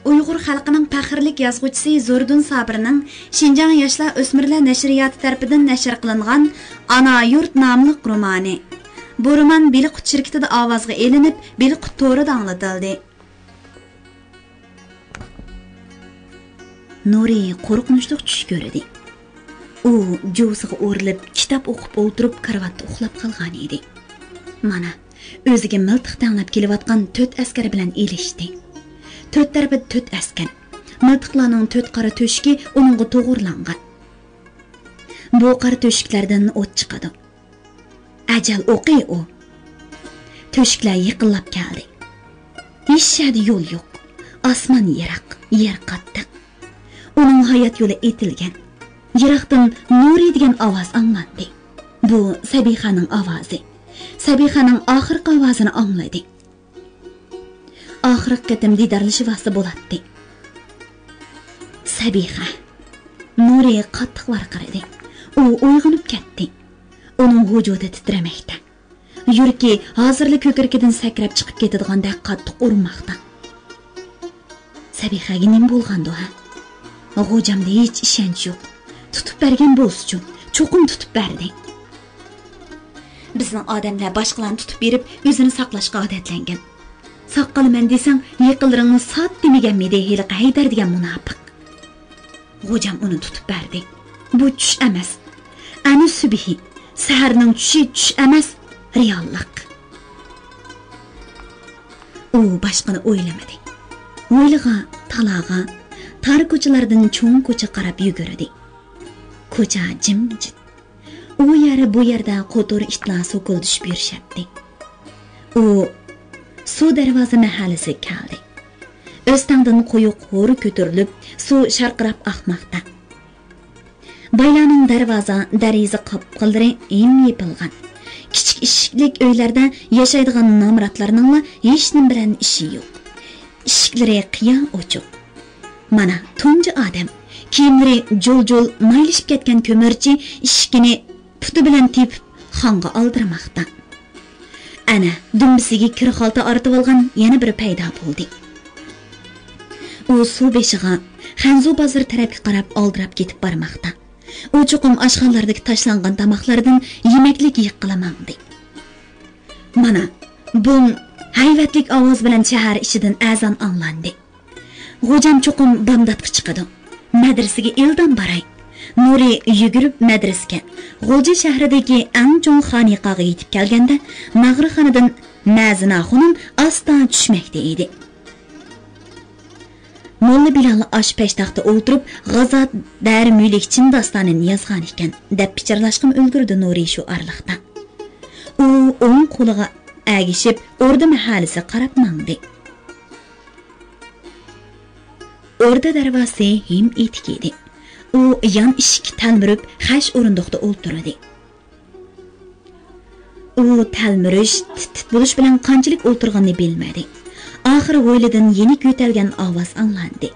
Uyg'ur xalqining faxrlik yozuvchisi Zordun Sabirning Şinjan yoshlar o'smirlar nashriyoti tarafidan nashr qilingan Ana yurt nomli romani. Bu roman Beliqut shirkatida ovozga elinib, Beliqut to'rida anglatildi. Nuri qo'rqinchli tush ko'rdi. U jo'siga o'rilib, kitob o'qib o'tirib, karavotda uxlab qolgan edi. Mana, o'ziga miltiq tanlab kelayotgan 4 askar bilan elishdi. 4 tarafida 4 askar. Miltiqlarning 4 qora to'shki uningga to'g'irlangan. Bu qora to'shiklardan o't chiqadi. Ajal o'qi u. To'shiklar yiqilib keldi. Hech yerda yo'l yo'q. Osmon yiroq, yer qattiq. Uning hayot yo'li etilgan. Yiroqdan Nuri degan ovoz anglandi. Bu Sabixaning ovozi. Sabixaning oxirgi ovozini angladi. Oxirgi qatim didorlashivasi bo'ladi. Sabixa. Nuri qattiq varqiradi. U uyg'onib ketdi. Uning vujudi titramoqda. Yuragi hozirli ko'kirkidan sakrab chiqib ketadiganday qattiq urmoqda. Sabixaga nima bo'lgandi ha? G'ojamda hech ishonch yo'q. Tutib bergan bo'lsa-chu, cho'qim tutib berdi. Bizning odamlar boshqalarni tutib berib, o'zini saqlashga odatlangan. Saqqilaman desang, yiqillaringni sot demaganmidi hali Haydar degan munofiq. G'ojam uni tutib berdi. Bu tush emas. Ani subhi, saharning tush emas, reallik. U boshqani o'ylamadi. O'yliga, talaga, tar ko'chalardan cho'ng ko'cha qarab yugurdi. Ko'cha jimjit. U yeri bu yerda qo'tur itlar so'kildishib yurishyapti. U suv darvoza mahallasi keldi. O'stangdan quyuq g'o'ri ko'tarilib, suv sharqirab oqmoqda. Baylarning dariza qapqillari yopilgan. Kichik eshiklik uylarda yashaydigan nomratlarning hech nim bilan ishi yo'q. Eshiklari qiya ochiq. Mana tunji odam kiyimlari jo'l-jo'l maylishib ketgan ko'mirchi eshikini puti bilan tepib xonga oldirmoqda. Ana dumbisiga kirxolta ortib olgan yana bir paydo bo'ldi. U suv beshiga Xanzu bozor tarafga qarab oldirab ketib bormoqda. U cho'qim oshxonalardagi tashlangan tomoqlardan yemaklik yiqilamoqdi. Mana bu hayvatlik ovoz bilan shahar ichidan azon anglandi. G'ojam cho'qim bomdodga chiqadi. Madrasaga eldan baray. Nuri yugurib madrasaga, G'o'ja shahridagi eng cho'ng xoniqaga yetib kelganda, Mag'rixonadan Nazina xonim asta tushmoqda edi. Molla Bilal osh peshtaxtda o'tirib, G'azot dar Mülikchin dostonini yozgan ekan, deb pichirlashqim ulgurdi Nuri shu arliqda. U o'ng qo'liga agishib, O'rda mahallasi qarab mangdi. O'rda darvozasi him etik edi. U yan eshik talmirib, xash o'rindiqda o'ltirdi. U talmirish, tit bo'lish bilan qanchalik o'ltirganini bilmadi. Oxiri o'ylidan yeni ko'tarilgan ovoz anglandi.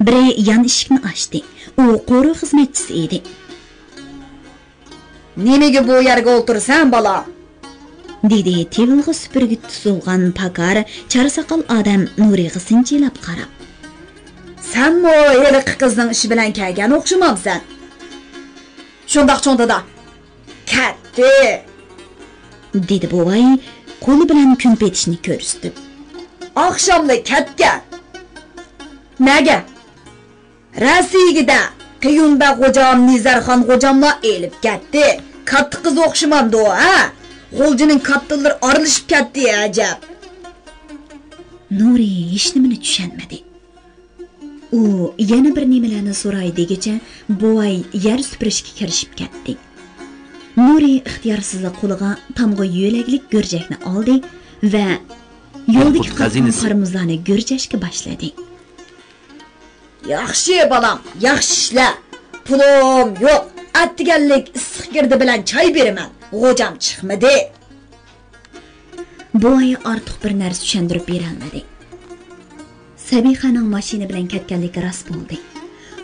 Biri yan eshikni ochdi. U qo'ri xizmatchisi edi. "Nimaga bu yerga o'ltirsan, bola?" dedi tevilg'i supurgi tusilgan pakar, charsaqal odam Nuriga sinchilab qarab. "Sen mo heliq qizning ishi bilan kelgan o'xshamabsan. Shundoq cho'ndada. Katdi." dedi buvay qo'li bilan kumpetishni ko'rsatib. "Oqshomda katgan. Nega? Rasigida Qiyunda Xo'jam Nizarxon Xo'jamlar elib ketdi. Katta qiz o'xshamamdi u, ha? G'oljining kattalar arilishib ketdi, ajab." Nuri hech nimani tushunmadi. U yana bir nimalarni so'ray degicha buvay yer supurishga kirishib ketdi. Nuri ixtiyorsizlik qo'liga tamg'a yo'laklik go'rjakni oldi va yo'ldagi qarzini go'rjashga boshladi. "Yaxshi bolam, yaxshi ishlar. Pulim yo'q. Attiganlik issiq girdi bilan choy beraman. G'ojam chiqmadi." Buvay ortiq bir narsa tushuntirib bera olmadi. Sabixaning mashina bilan ketganligi rost bo'ldi.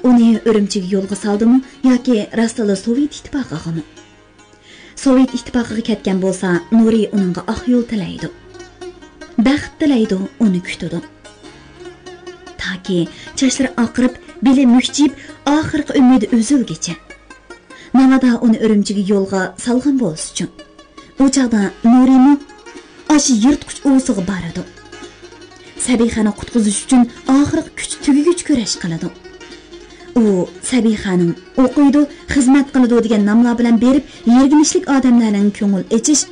Uni Urumchiga yo'lga soldimi yoki rostla Sovet ittifoqigami? Sovet ittifoqiga ketgan bo'lsa, Nuri uningga oq yo'l tilaydi. Baxt tilaydi, uni kutadi. Toki ki, çaşları aqırıp, beli mükçiyip, ahırqı ümidi özülgeçe. Navada onu örümcüge yolga salgan bolsu üçün. O çağda Nuri'ni aşı yırtqıç oğusuğu baradı. Sabihani qutquzuş üçün ahırqı tügügüç köreş qaladı. O Sabiha'nın o'qiydi, xizmat qiladi degan nomlar bilan berib, yerginishlik odamlarning ko'ngil echish,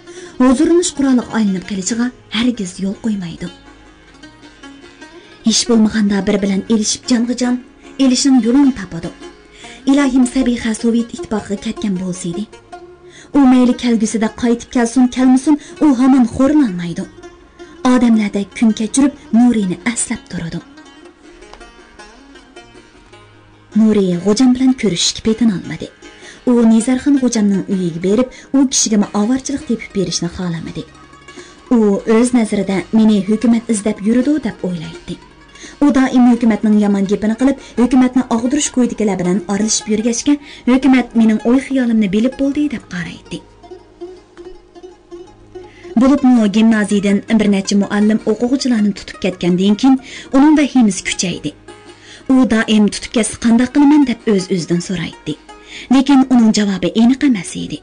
huzurinish quroliga aylanib kelishiga hargiz yo'l qo'ymaydi. Hech bo'lmaganda bir bilan elishib jonga-jon, elishning yo'lini topadi. Ilohim Sabiha Sovet ittifoqiga ketgan bo'lsaydi, u mayli kelgusida qaytib kelsin, kelmasin, u hamon xo'rlanmaydi. Odamlarda kun kechirib Nurini aslab turadi. Nuri G'o'jam bilan ko'rishishga petin olmadi. U Nizarxon G'o'jamning uyiga berib, u kishiga avarchilik tepib berishni xohlamadi. U o'z nazarida meni hukumat izlab yuradi deb o'ylaydi. U doim hukumatning yomon gapini qilib, hukumatni og'dirish qo'ydigilar bilan aralashib yurgachga, hukumat mening o'y-xiyolimni bilib bo'ldi deb qaraydi. Bo'libmi gimnaziyadan bir necha muallim o'quvchilarni tutib ketgandan keyin uning vahimasi kuchaydi. U doim tutib ketsa qanday qilaman deb o'z-o'zidan so'raydi. Lekin uning javobi aniq emas edi.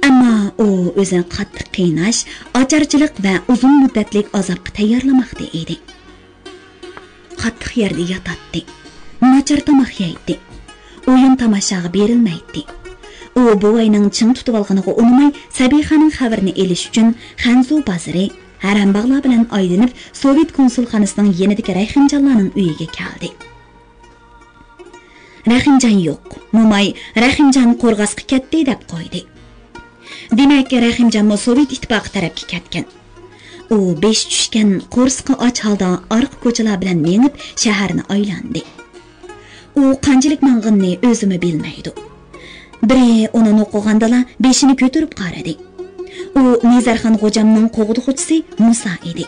Ammo u o'zini qattiq qiynash, ocharchilik va uzun muddatlik azobga tayyorlamoqda edi. Qattiq yerda yotadi. Nachar tomoq yeydi. O'yin tomoshaga berilmaydi. U buvayning ching tutib olganiga unamay, Sabihaning xabarini elish uchun Xanzu bozori, harambag'lar bilan aylanib, Sovet konsulxonasining yanidagi Rahimjonlarning uyiga keldi. Rahimjon yo'q. Mo'may Rahimjon qo'rg'asga ketdi deb qo'ydi. Demak, Rahimjon Sovet ittifoqi tarafga ketgan. U 5 tushgan qo'rsqi och holda orqa ko'chalar bilan menib shaharni aylandi. U qanchalik mang'inni o'zimi bilmaydi. Biri uni o'qigandala beshini ko'tarib qaradi. U Nizarxon G'o'jamning qo'g'dixuchisi Musa edi.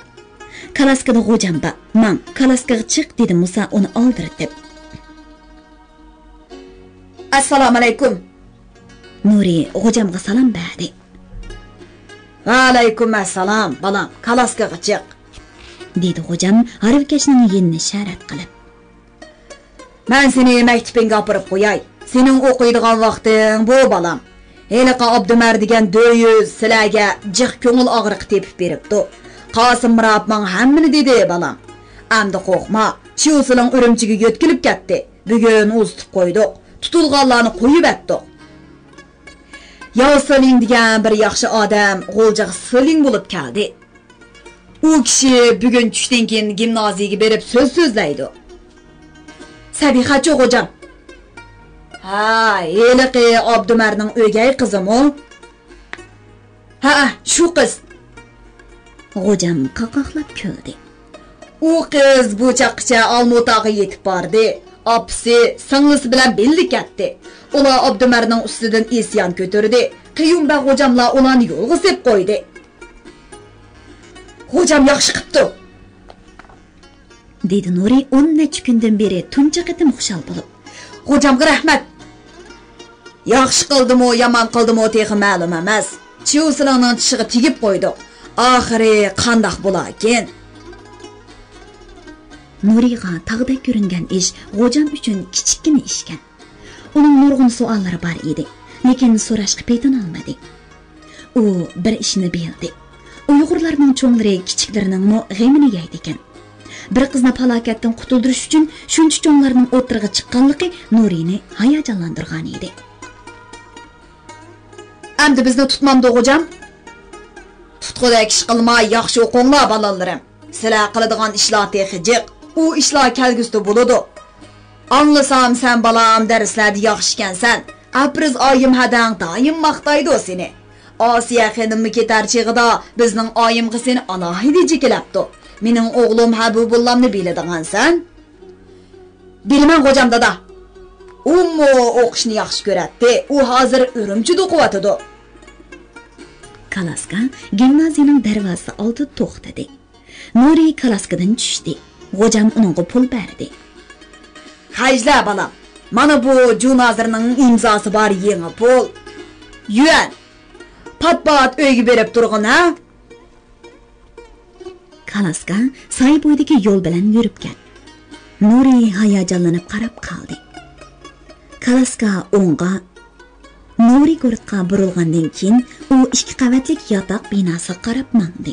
Kalaskada G'o'jamba, "Man kalaskaga chiq" dedi Musa uni oldirib. Assalomu alaykum. Nuri G'o'jamga salom berdi. Va alaykum assalom, balam, kalaskaga chiq, dedi G'o'jam harvkashning yenini sharat qilib. Men seni maktabingga olib qo'yay. Sening o'qiydigan vaqting bu, balam. Heliqa Abdumar degan do'yuz sizlarga jiq ko'ngil og'riqi tepib beribdi. Qosim Mirab menga hammani dedi, balam. Amdi qo'rqma, Chiusining Urumchiga yo'tkilib ketdi. Bugun uzitib qo'ydik. Tutilganlarni qo'yib etdik. Yo'siling degan bir yaxshi odam G'o'jaga siling bo'lib keldi. U kishi bugun tushdan keyin gimnaziyaga berib so'zlaydi. Sabihachi G'o'jam. Ha, eliqi Abdumarning o'gay qizimi? Ha, shu qiz. G'o'jam qaqoqlab kuldi. U qiz bu chaqqicha Olmutaga yetib bordi. Apsi singlisi bilan belli ketdi. Ular Abdumarning ustidan isyon ko'tardi. Qiyum va G'o'jamlar ularni yo'lga sep qo'ydi. G'o'jam yaxshi qipti, dedi Nuri 10 necha kundan beri tuncha qitim xushal bo'lib. G'o'jamga rahmat. Yaxshi qildimi, yomon qildimi texi ma'lum emas. Chiusilangning tishiga tegib qo'ydik. Oxiri qandoq bo'larkin? Nuriga tag'da ko'ringan ish G'o'jam uchun kichikkina ishkan. Uning nurg'un savollari bor edi, lekin so'rashga petin olmadi. U bir ishni bildi. Uyg'urlarning cho'nglari kichiklarining g'amini yeydi ekan. Bir qizni falokatdan qutuldirish uchun shuncha cho'nglarning o'tirg'i chiqqanligi Nurini hayajonlantirgan edi. Endi bizni tutmamdi G'o'jam. Tutqudek ish qilmay yaxshi o'qinglar balalarim. Sizlar qiladigan ishlar texijiq. U ishlar kelgusida bo'ladi. Anlasam sen balam darslarda yaxshi ekansan. Apriz oyim hadang doim maqtaydi seni. Osiya xonimni ketar chig'ida bizning oyimga seni alohida jiklabdi. Mening o'g'lim Habibullamni biladigansan? Bilman G'o'jam dada. U o'qishni yaxshi ko'radi. U hozir Urumchida o'qiyotdi. Kalaska gimnaziyaning darvozasi oldida to'xtadi. Nuri kalaskadan tushdi. G'o'jam uningga pul berdi. Hajla balam. Mana bu Junozirning imzosi bor yangi pul. Yuan. Pat-pat uyga berib turg'in ha? Kalaska soy bo'yidagi yo'l bilan yurib ketdi. Nuri hayajonlanib qarab qoldi. Kalaska o'ng'a, Nuri ko'rqqa burilgandan keyin u 2 qavatlik yotoq binosiga qarab mangdi.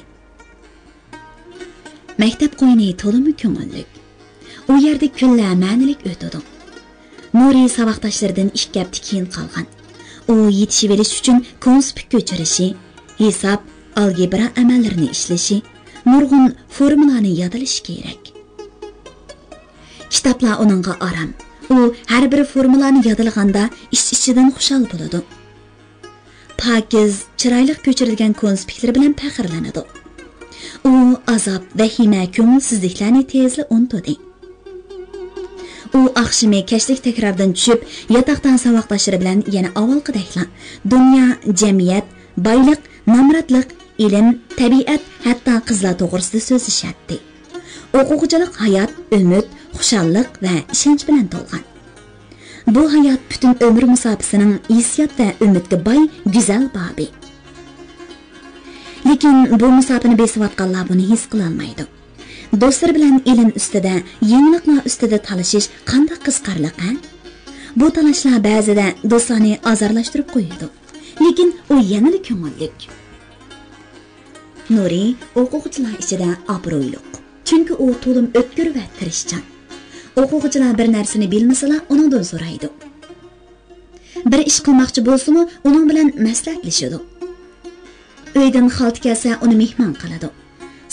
Maktab qo'yini to'limi ko'ngillik. U yerda kunlar ma'nilik o'tadi. Nuri saboqdoshlaridan 2 hafta keyin qolgan. U yetishib olish uchun konspekt ko'chirishi, hisob, algebra amallarini ishlashi, nurg'un formulani yodlashi kerak. Kitoblar uningga aram. U har bir formulani yodlaganda ichidan xushal bo'ladi. Pakiz, chiroyli ko'chirilgan konspektlar bilan faxrlanadi. U azob, vahima, ko'ngilsizliklarni tezla unutadi. U oqshimi kashlik takrordan tushib, yotoqdan saboqdoshlari bilan yana avvalgidekla dunyo, jamiyat, boylik, namratlik, ilm, tabiat, hatto qizlar to'g'risida so'zlashatdi. O'quvchilik hayot, umid, xushallik va ishonch bilan to'lgan. Bu hayot butun umr musofasining hissiyot va umidga boy go'zal bobi. Lekin bu musofani besiyotganlar buni his qila olmaydi. Do'stlar bilan ilm ustida, yangiliklar ustida talashish qanday qiziqarli, ha? Bu talashlar ba'zida do'stlarni azorlashtirib qo'yadi. Lekin u yanada ko'ngillik. Nuri o'quvchilar ichida obro'yliq. Chunki u to'lim o'tkir va tirishchan. O'quvchilar bir narsani bilmasalar, uningdan so'raydi. Bir ish qilmoqchi bo'lsa-mu, uning bilan maslahatlashadi. Uydan xalta kelsa, uni mehmon qiladi.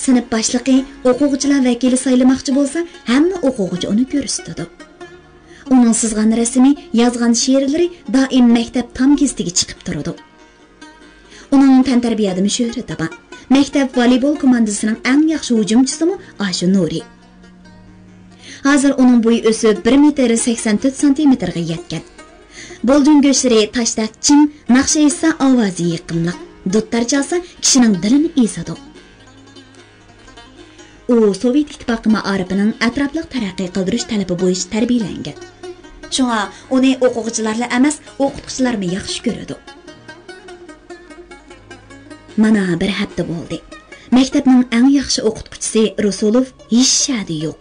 Sinf boshlig'i o'quvchilar vakili saylamoqchi bo'lsa, hamma o'quvchi uni ko'rsatadi. Uning sizgan rasmi, yozgan she'rlari doim maktab tomgizdiga chiqib turadi. Uning tantarbiyadan shuhrati bor. Maktab voleybol komandasining eng yaxshi hujumchisi Ashu Nuri. Hozir uning bo'yi o'sib 1.84 cm ga yetgan. Bo'ldun go'shlari tashdaq chim, naqsha esa ovozi yiqimliq. Duttar chalsa kishining dilini ezadi. U Sovet ittifoqi ma'arifining atrofliq taraqqiy qildirish talabi bo'yicha tarbiyalangan. Shunga uni o'quvchilarla emas, o'qituvchilarni yaxshi ko'radi. Mana bir hafta bo'ldi. Maktabning eng yaxshi o'qituvchisi Rasulov hech shadi yo'q.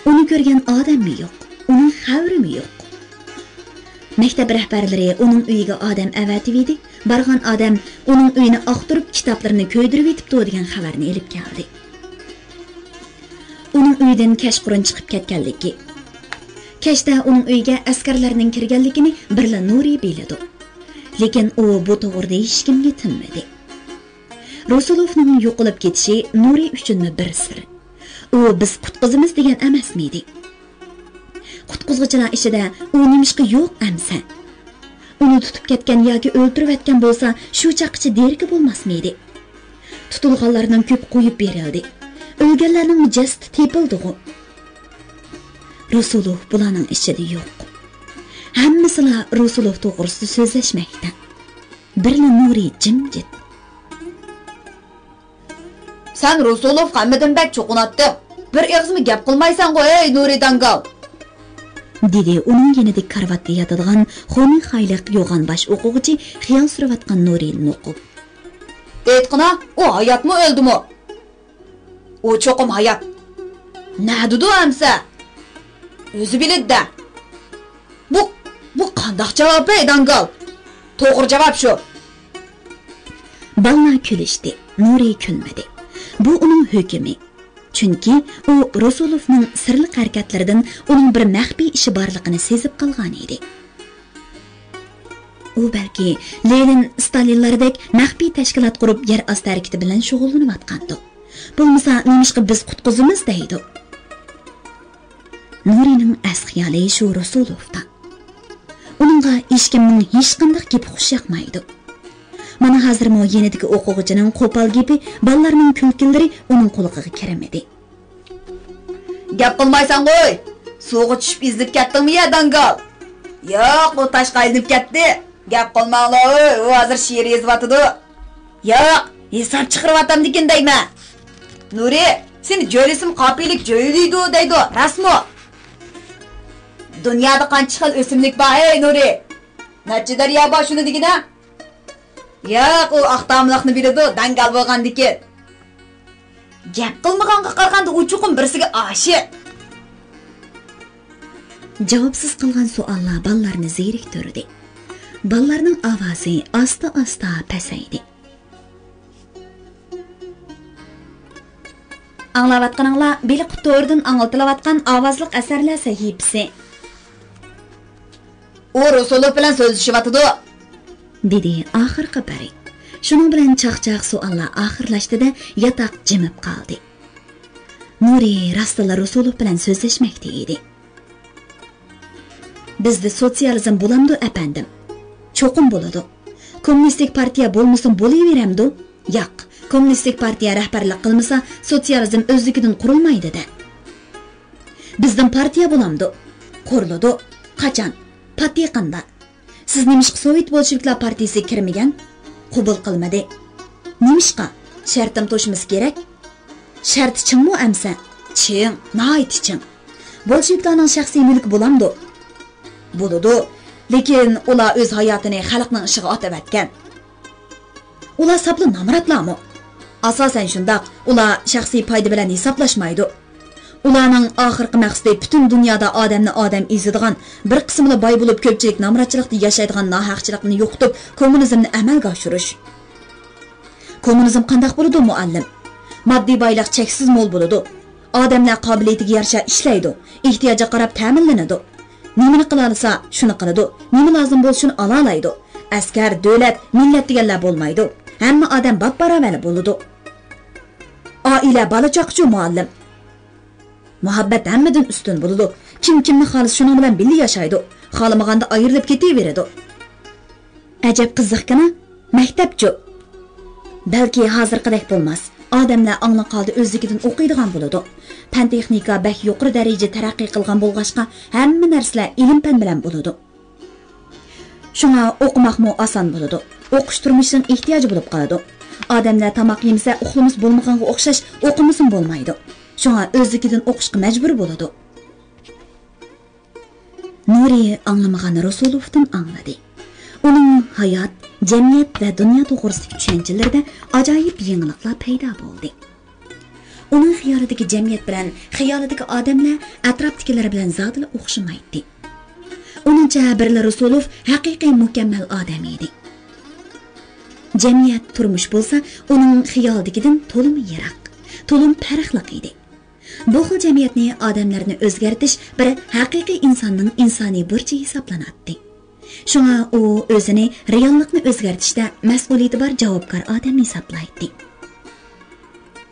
Uni ko'rgan odammi yo'q, uning xavrimi yo'q. Maktab rahbarlari uning uyiga odam avatib edi. Bargan odam uning uyini oqtirib, kitoblarini ko'ydirib etibdi degan xabarni elib keldi. Uning uyidan kashqurun chiqib ketganligi. Kashda uning uyiga askarlarning kirganligini birla Nuri biladi. Lekin u bu to'g'rida hech kimga tinmadi. Rasulovning yo'qolib ketishi Nuri uchun bir sir. U biz qutqizimiz degan emasmidi? Qutqizuvchilar ishida u nimishqa yo'q amsa. Uni tutib ketgan yoki o'ldirib etgan bo'lsa, shu chaqchi derki bo'lmasmidi? Tutilganlarning ko'p qo'yib berildi. O'lganlarning jasadi tepildi. Rasulov bularning ichida yo'q. Hammasilar Rasulov to'g'risida so'zlashmoqda. Birla Nuri jimjit. Sen Rasulov hammadan bak cho'qinatdi. Bir og'izmi gap qilmaysan-ku, ey Nuri dangal. Dedi uning yanida karvatda yotadigan xoni xayliq yo'g'on bosh o'quvchi xiyol surayotgan Nurini o'qib. Aytqina, u hayotmi o'ldimi? U cho'qim hayot. Nadidu amsa? O'zi biladi. Bu qanday javob ey dangal? To'g'ri javob shu. Balla kulishdi, Nuri kulmadi. Bu uning hukmi. Chunki u Rasulovning sirli harakatlaridan uning bir maxfiy ishi borligini sezib qolgan edi. U balki Lenin, Stalinlardek maxfiy tashkilot qurib yer osti harakati bilan shug'ullanayotgandi. Bo'lmasa nimishqa biz qutqizimiz deydi. Nurining asxiyali shu Rasulovda. Uningga hech kimning hech qanday gapi xush yoqmaydi. Mana hozir mo yenidagi o'quvchining qo'pol gapi, bolalarning kulkillari uning quloqiga kiramadi. Gap qilmaysan qo'y. Suvga tushib izlib ketdingmi ya dangal? Yo'q, u tashqa ilinib ketdi. Gap qilmanglar, u hozir she'r yozyapti. Yo'q, hisob chiqaryapam degan deyman. Nuri, seni jo'lisim qopilik jo'ylaydi deydi, rasmi? Dunyoda qancha xil o'simlik bor ey Nuri? Necha daryo bor shuni degina? Yo'q, u aqtamliqni biladi, dangal bo'lgandiki. Gap qilmaganga qaraganda u chuqum birsiga oshiq. Javobsiz qilgan savollar ballarni zeriktirdi. Ballarning ovozi asta-asta pasaydi. Anglayotganinglar Beli Qutordan anglatilayotgan ovozliq asarlar sahifasi. O Rasululloh bilan so'zlashyapti, dedi oxirgi biri. Shuning bilan chaqchaq savollar oxirlashdida yotoq jimib qoldi. Nuri Rasululloh Rasululloh bilan so'zlashmoqda edi. Bizda sotsializm bo'lamdi, apandim. Cho'qim bo'ladi. Kommunistik partiya bo'lmasa bo'laveramdi? Yo'q. Kommunistik partiya rahbarlik qilmasa, sotsializm o'zligidan qurilmaydi-da. Bizdan partiya bo'lamdi. Quriladi. Qachon? Patiqanda. Siz nimishqa Sovet Bolsheviklar partiyasi kirmagan? Qabul qilmadi. Nimishqa? Shartim to'shimiz kerak. Shart chinmi amsa? Chin, nihoyat chin. Bolsheviklarning shaxsiy mulki bo'lamdi. Bo'ladi, lekin ular o'z hayotini xalqning ishiga otavatgan. Ular sabli namratlarmi? Asosan shundoq, ular shaxsiy foyda bilan hisoblashmaydi. Ularning oxirgi maqsadi butun dunyoda odamni odam ezadigan, bir qismini boy bo'lib ko'pchilik namratchilikda yashaydigan nohaqchilikni yo'qotib, kommunizmni amalga oshirish. Kommunizm qanday bo'ladi, muallim? Moddiy boylik cheksiz mo'l bo'ladi. Odamlar qobiliyatiga yarasha ishlaydi, ehtiyojiga qarab ta'minlanadi. Nimani qila olsa, shuni qiladi. Nima lozim bo'lsa, shuni ola oladi. Askar, davlat, millat deganlar bo'lmaydi. Hamma odam bab-barobar bo'ladi. Oila bola-chaqachi muallim. Muhabbat hammadan ustun bo'ladi. Kim kimni xohlas shuning bilan birga yashaydi. Xohlamaganda ayrilib ketaveradi. Ajab qiziqkina, maktabchi. Balki hozirgidek bo'lmas. Odamlar angla qoldi o'zligidan o'qiydigan bo'ladi. Fan texnika bak yuqori darajada taraqqiy qilgan bo'lg'achqa hamma narsalar ilm-fan bilan bo'ladi. Shunga o'qimoqmi oson bo'ladi. O'qish turmushining ehtiyoji bo'lib qoladi. Odamlar tamoq yemasa, uxlimiz bo'lmaganga o'xshash o'qimisin bo'lmaydi. Shunga o'zligidan o'qishga majbur bo'ladi. Nuri anglamagan Rasulovdan angladi. Uning hayot, jamiyat va dunyo to'g'risidagi tushunchalarida ajoyib yangiliklar paydo bo'ldi. Uning xayolidagi jamiyat bilan xayolidagi odamlar atrofdagilar bilan zotli o'xshamaydi. Uningcha birla Rasulov haqiqiy mukammal odam edi. Jamiyat turmush bo'lsa, uning xayolidagidan to'lim yiroq, to'lim farqli edi. Bu xil jamiyatni odamlarni o'zgartirish bir haqiqiy insonning insoniy burchi hisoblanadi. Shunga u o'zini reallikni o'zgartirishda mas'uliyati bor javobgar odam hisoblaydi.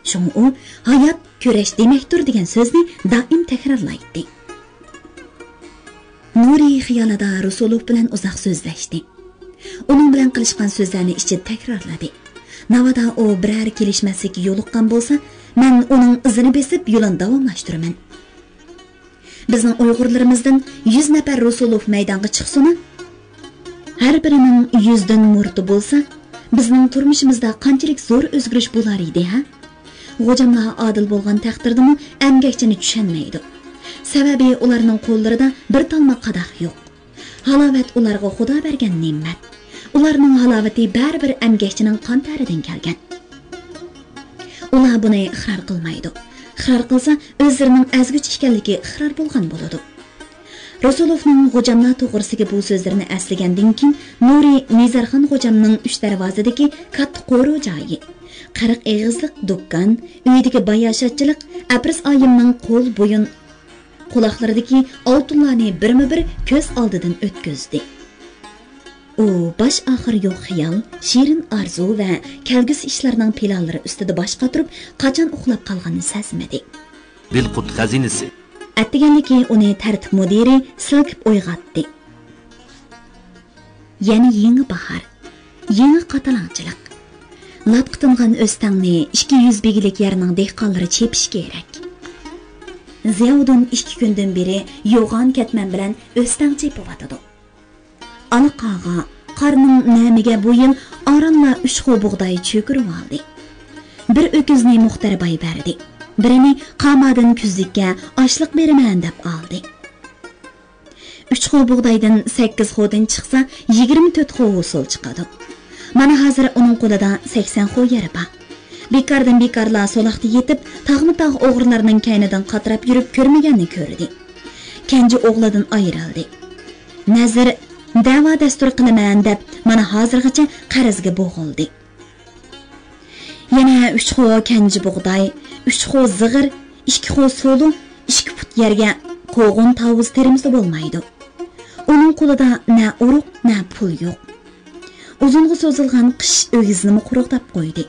Shunga u hayot kurash demakdir degan so'zni doim takrorlaydi. Nuri xiyolida Rasulov bilan uzoq so'zlashdi. Uning bilan qilishgan so'zlarni ichida takrorladi. Navada u biror kelishmaslik yo'liqqan bo'lsa, men uning izini besib yo'lini davomlashtiraman. Bizning Uyg'urlarimizdan 100 nafar Rasulov maydonga chiqsin, har birining 100 dan murti bo'lsa, bizning turmushimizda qanchalik zo'r o'zgarish bo'lar edi, ha? G'ojamlar adil bo'lgan taqdirdami emgakchini tushunmaydi. Sababi ularning qo'llarida bir talma qadoq yo'q. Halovat ularga Xudo bergan ne'mat. Ularning halovati baribir emgakchining qon taridan kelgan. Ular buni iqror qilmaydi. Iqror qilsa, o'zlarining azguch ekanligi iqror bo'lgan bo'ladi. Rasulovning G'ojamlar to'g'risidagi bu so'zlarini eslagandan keyin Nuri Mezarxon G'ojamning 3 darvozadagi katta qo'ru joyi, 40 egizlik do'kon, uydagi bayashatchilik, Apris oyimning qo'l bo'yin quloqlaridagi oltinlarni birma-bir ko'z oldidan o'tkazdi. U bosh oxir yo'q xayol, shirin orzu va kelgusi ishlarning planlari ustida bosh qotirib, qachon uxlab qolganini sezmadi. Dilqut xazinasi. Attiganligi uni tartib mudiri silkib uyg'otdi. Yana yangi bahor, yangi qatalanchilik. Latqitingan o'stangni 200 begilik yerning dehqonlari chepish kerak. Ziyodun 2 kundan beri yo'g'on ketman bilan o'stang chepiyotdi. Anaqaga qarning namiga bu yil oranla 3 xo bug'doy cho'kirib oldi. Bir o'kizni muxtar boy berdi. Birini qamadan kuzlikka oshliq beraman deb oldi. 3 xo bug'doydan 8 xodan chiqsa 24 xo usul chiqadi. Mana hozir uning qo'lida 80 xo yeri bor. Bekardan bekarlar so'laqda yetib, tag'mi-tag' o'g'rilarning kaynidan qatirab yurib ko'rmaganini ko'rdi. kenji o'g'lidan ayrildi. Nazir da'vo dastur qilaman deb mana hozirgacha qarzga bo'g'ildi. Yana 3 xo kenji bug'doy, 3 xo zig'ir, 2 xo solu, 2 put yerga qo'g'on tavuz terimizda bo'lmaydi. Uning qo'lida na uruq, na pul yo'q. Uzunga so'zilgan qish o'gizini quruqdab qo'ydi.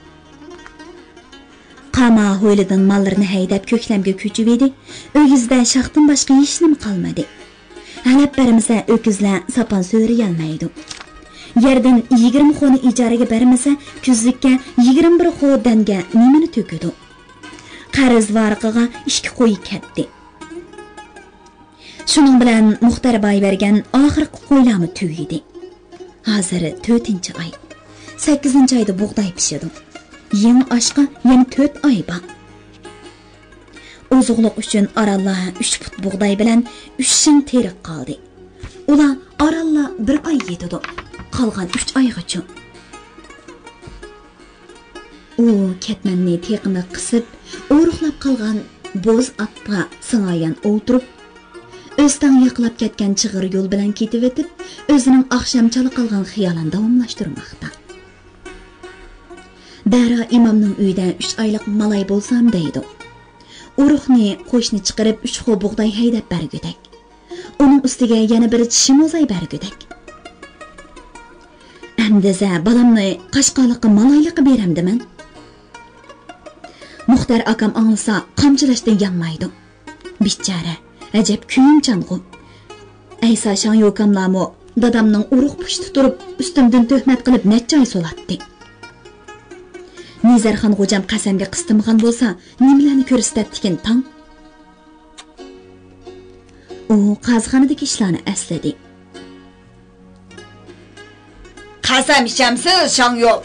Qama ho'ylidan mallarni haydab ko'klamga ko'chib edi. O'gizda shaxtdan boshqa hech nima qolmadi. Halab bermasa o'kizlar sapan so'rayolmaydi. Yerdan 20 xoni ijaraga bermasa, kuzlikka 21 xodanga nimani to'kidi. Qarz varqiga 2 qo'y ketdi. Shuning bilan Muxtar boy bergan oxirgi qo'ylarni tugidi. Hozir 4-oy. 8-oyda bug'doy pishadi. Yangi oshqa yana 4 oy bor. Ozuqliq uchun Aralla 3 put bug'doy bilan 3 shing teriq qoldi. Ular Aralla 1 oy yetadi. Qolgan 3 oygacha. U ketmanni teqini qisib, o'ruqlab qolgan bo'z atqa singayan o'tirib, o'stan yaqlab ketgan chig'ir yo'l bilan ketib o'tib, o'zining oqshomchali qolgan xiyolini davomlashtirmoqda. Dara imomning uyida 3 oylik malay bo'lsam deydi. Uruqni qo'shni chiqarib 3 xo bug'doy haydab bergudak. Uning ustiga yana bir chimozay bergudak. Amdiza balamni Qashqaliqqa malayliqqa beramdiman. Muxtar akam anglasa qamchilashdan yanmaydi. Bichara, ajab kuyimchangu. Aysa shan yokamlamo dadamning uruq pushti turib ustimdan tuhmat qilib necha solatdi. Nizarxon xo'jam qasamga qistimgan bo'lsa, nimalarni ko'rsatdikin tang? U qazxonadagi ishlarni esladi. Qasam ichamsiz Shangyo'l?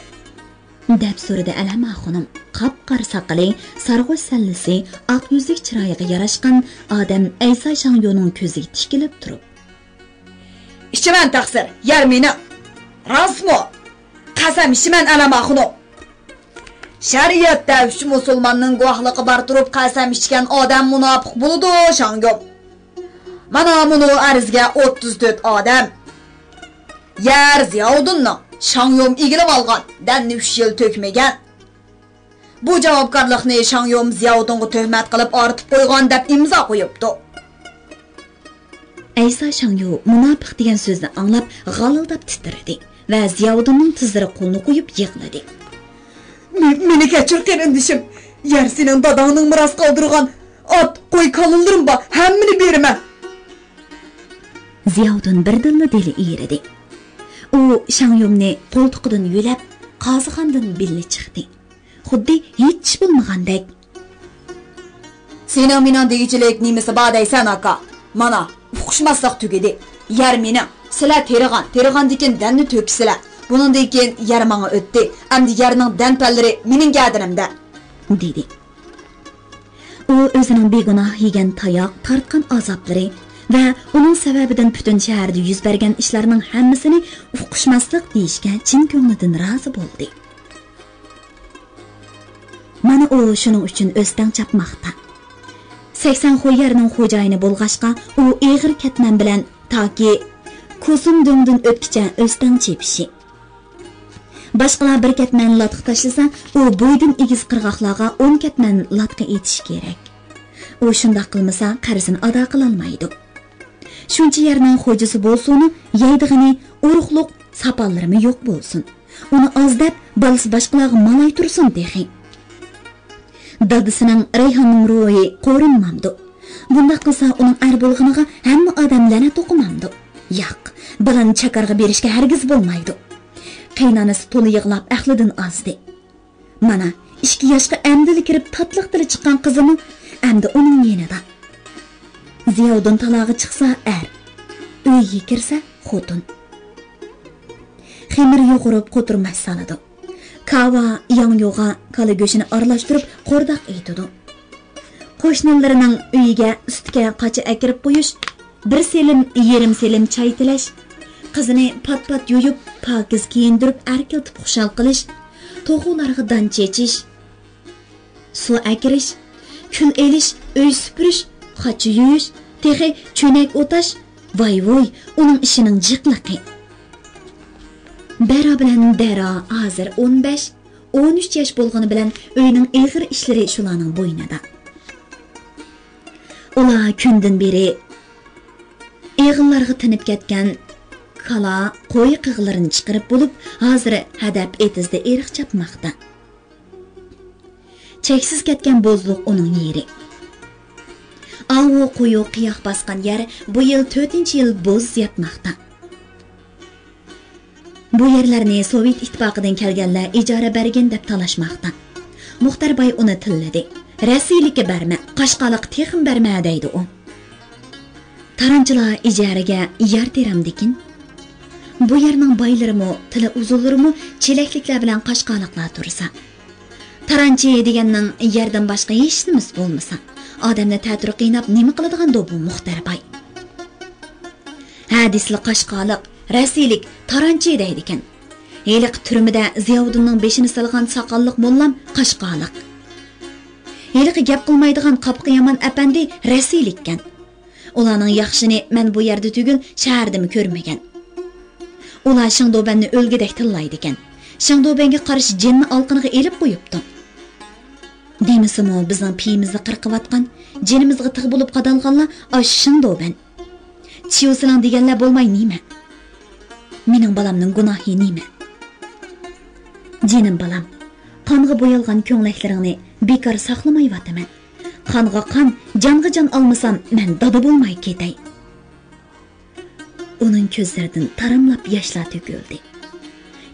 deb so'radi Alama xonim. Qap-qar saqali, sarg'och sallisi, oq yuzlik chiroyiga yarashgan odam Aysa Shangyo'ning ko'ziga tikilib turib. İçimen taqsir, yer meni. Rasmo. Qasam ichiman Alama xonim. Shariatda 3 musulmonning guvohligi bar turib qasam ichgan odam munofiq bo'ldi Shangyo'l. Mana buni arzga 34 odam. Yer Ziyovuddinni Shangyo'm egilib olgan, danni 3 yil to'kmagan. Bu javobgarlikni Shangyo'm Ziyovuddinga tuhmat qilib ortib qo'ygan deb imzo qo'yibdi. Aysa Shangyo munofiq degan so'zni anglab g'alildab titradi va Ziyovuddinning tizlari qo'lini qo'yib yig'ladi. Meni kechir qarindishim. Yer sening dadangning miros qoldirgan ot, qo'y qolunlarim bor, hammani beraman. Ziyovuddin birdilla dili iyirdi. U Shangyomni qo'ltiqidan yulab, qozixondan billi chiqdi. Xuddi hech bo'lmagandek. Sening mening degichilik nimasi bor deysan aka? Mana, uqishmaslik tugidi. Yer meni, sizlar terigan danni to'kisizlar. Buningdan keyin yer menga o'tdi. Endi yerning danpallari mening gadinimda, dedi. U o'zining begunoh yegan tayoq, tortgan azoblari va uning sababidan butun shaharda yuz bergan ishlarning hammasini uqishmaslik deyishga chin ko'nglidan rozi bo'ldi. Mana u shuning uchun o'stan chapmoqda. 80 xo'yarning xo'jayini bo'lg'ashqa u eg'ir ketman bilan toki ko'sim dongdan o'tkicha o'stan chepishi. Boshqalar bir ketman latqa tashlasa, u bo'ydan egiz qirg'oqlarga 10 ketman latqa etish kerak. U shunday qilmasa qarzini ado qila olmaydi. Shuncha yerning xo'jasi bo'lsin, yeydig'ini uruqliq sapallarimi yo'q bo'lsin. Uni ozdab, balsi boshqalarga malay tursin dehi. Dadisining Rayhonning ro'yi qo'rinmamdi. Bunday qilsa uning ar bo'lganiga hamma odamlarni to'qimamdi. Yo'q, bilan chakarga berishga hargiz bo'lmaydi. Qaynonasi to'la yig'lab ahlidan ozdi. Mana 2 yoshga amdili kirib tatliq tili chiqqan qizimi endi uning yenida. Ziyovuddin talog'i chiqsa uyga kirsa xotin. Xemir yo'g'irib qo'tirmas saladi. Kava yongyo'g'a kala go'shini aralashtirib qo'rdoq etdi. Qo'shnilarining uyiga ustga qacha akirib qo'yish, bir selim, yarim selim choy tilash, qizini pat-pat yo'yib, pokiz kiyindirib, arkiltib xushal qilish, to'g'ularga dan chechish, suv akirish, kul elish, uy supurish, qacha yuyish, Texi çönek otaş, voy, onun işinin jiqliqi. Bera bilan Dara hozir 15-13 yosh bo'lgani bilan uyning ig'ir ishlari shularning bo'ynida. Ular kundan beri eg'illarga tinib ketgan kala, qo'y qig'larini chiqarib bo'lib, hozir hadab etizda eriq chapmoqda. Cheksiz ketgan bo'zliq uning yeri. Avu qo'yu qiyoq basgan yer bu yil 4-yil bo'z yetmoqda. Bu yerlarni Sovet ittifoqidan kelganlar ijara bergan deb talashmoqda. Muxtarbay uni tilladi. Rasiylikka berma, Qashqaliq texim berma deydi u. Taranchilar ijaraga yer teramdikin. Bu yerning boylarimi, tili uzunlarimi chelakliklar bilan Qashqaliqlar tursa. Taranchi deganning yerdan boshqa hech nimasi bo'lmasa, odamni ta'tir qiynab nima qiladigan bu Muxtarbay. Hadisli Qashqaliq, rasiylik, taranchi deydi ekan. Heliq turmida Ziyovuddinning beshini salgan soqolliq mollam Qashqaliq. Heliq gap qilmaydigan Qopqiyaman apandi rasiylikkan. Ularning yaxshini men bu yerda tugul shahardami ko'rmagan. Ular Shingdobanni o'lgidek tillaydi ekan. Shingdobanga qarshi jinni olqiniga elib qo'yibdi. Demisimi bizning piyimizni qirqivatgan, jinimizga tig' bo'lib qadalganlar ash Shingdoban. Chiyosilan deganlar bo'lmay nima? Mening balamning gunohi nima? Jinim balam, qonga bo'yalgan ko'nglaklaringni bekor saqlamayvataman. Qonga qon, jonga jon olmasam, men dada bo'lmay ketay. Uning ko'zlaridan taramlab yoshlar to'kildi.